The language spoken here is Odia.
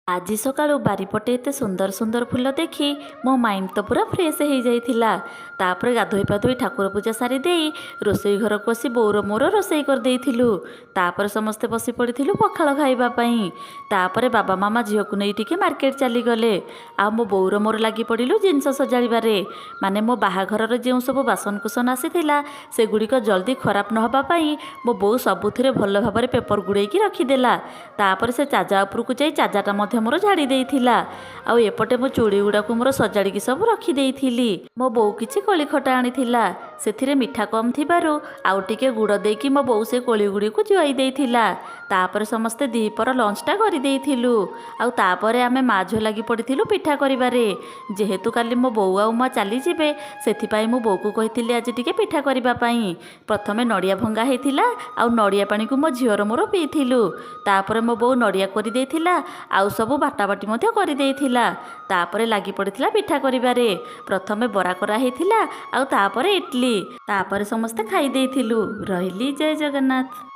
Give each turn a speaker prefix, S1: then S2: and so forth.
S1: ଆଜି ସକାଳୁ ବାରିପଟେ ଏତେ ସୁନ୍ଦର ସୁନ୍ଦର ଫୁଲ ଦେଖି ମୋ ମାଇଣ୍ଡ ତ ପୁରା ଫ୍ରେଶ୍ ହେଇଯାଇଥିଲା। ତାପରେ ଗାଧୋଇ ପାଧୋଇ ଠାକୁର ପୂଜା ସାରି ଦେଇ ରୋଷେଇ ଘରକୁ ଆସି ବୋଉର ମୋର ରୋଷେଇ କରିଦେଇଥିଲୁ। ତାପରେ ସମସ୍ତେ ବସି ପଡ଼ିଥିଲୁ ପଖାଳ ଖାଇବା ପାଇଁ। ତାପରେ ବାବା ମାମା ଝିଅକୁ ନେଇ ଟିକେ ମାର୍କେଟ ଚାଲିଗଲେ। ଆଉ ମୋ ବୋଉର ମୋର ଲାଗି ପଡ଼ିଲୁ ଜିନିଷ ସଜାଡ଼ିବାରେ। ମାନେ ମୋ ବାହାଘରର ଯେଉଁ ସବୁ ବାସନକୁସନ ଆସିଥିଲା ସେଗୁଡ଼ିକ ଜଲ୍ଦି ଖରାପ ନ ହେବା ପାଇଁ ମୋ ବୋଉ ସବୁଥିରେ ଭଲ ଭାବରେ ପେପର ଗୁଡ଼େଇକି ରଖିଦେଲା। ତାପରେ ସେ ଚାଜା ଉପରକୁ ଯାଇ ଚାଜାଟା ମଧ୍ୟ ମୋର ଝାଡ଼ି ଦେଇଥିଲା। ଆଉ ଏପଟେ ମୋ ଚୁଡ଼ି ଗୁଡ଼ାକୁ ମୋର ସଜାଡ଼ିକି ସବୁ ରଖିଦେଇଥିଲି। ମୋ ବୋଉ କିଛି କୋଳି ଖଟା ଆଣିଥିଲା। ସେଥିରେ ମିଠା କମ୍ ଥିବାରୁ ଆଉ ଟିକେ ଗୁଡ଼ ଦେଇକି ମୋ ବୋଉ ସେ କୋଳି ଗୁଡ଼ିକୁ ଜୁଆଇ ଦେଇଥିଲା। ତାପରେ ସମସ୍ତେ ଦ୍ୱିପହର ଲଞ୍ଚଟା କରିଦେଇଥିଲୁ। ଆଉ ତାପରେ ଆମେ ମା ଝିଅ ଲାଗି ପଡ଼ିଥିଲୁ ପିଠା କରିବାରେ। ଯେହେତୁ କାଲି ମୋ ବୋଉ ଆଉ ମା ଚାଲିଯିବେ ସେଥିପାଇଁ ମୁଁ ବୋଉକୁ କହିଥିଲି ଆଜି ଟିକେ ପିଠା କରିବା ପାଇଁ। ପ୍ରଥମେ ନଡ଼ିଆ ଭଙ୍ଗା ହେଇଥିଲା ଆଉ ନଡ଼ିଆ ପାଣିକୁ ମୋ ଝିଅର ମୋର ପିଇଥିଲୁ। ତାପରେ ମୋ ବୋଉ ନଡ଼ିଆ କରିଦେଇଥିଲା ଆଉ ସବୁ ବାଟାବାଟି ମଧ୍ୟ କରିଦେଇଥିଲା। ତାପରେ ଲାଗି ପଡ଼ିଥିଲା ପିଠା କରିବାରେ। ପ୍ରଥମେ ବରା କରାହେଇଥିଲା ଆଉ ତାପରେ ଇଟଲି। ତାପରେ ସମସ୍ତେ ଖାଇ ଦେଇଥିଲୁ। ରହିଲି, ଜୟ ଜଗନ୍ନାଥ।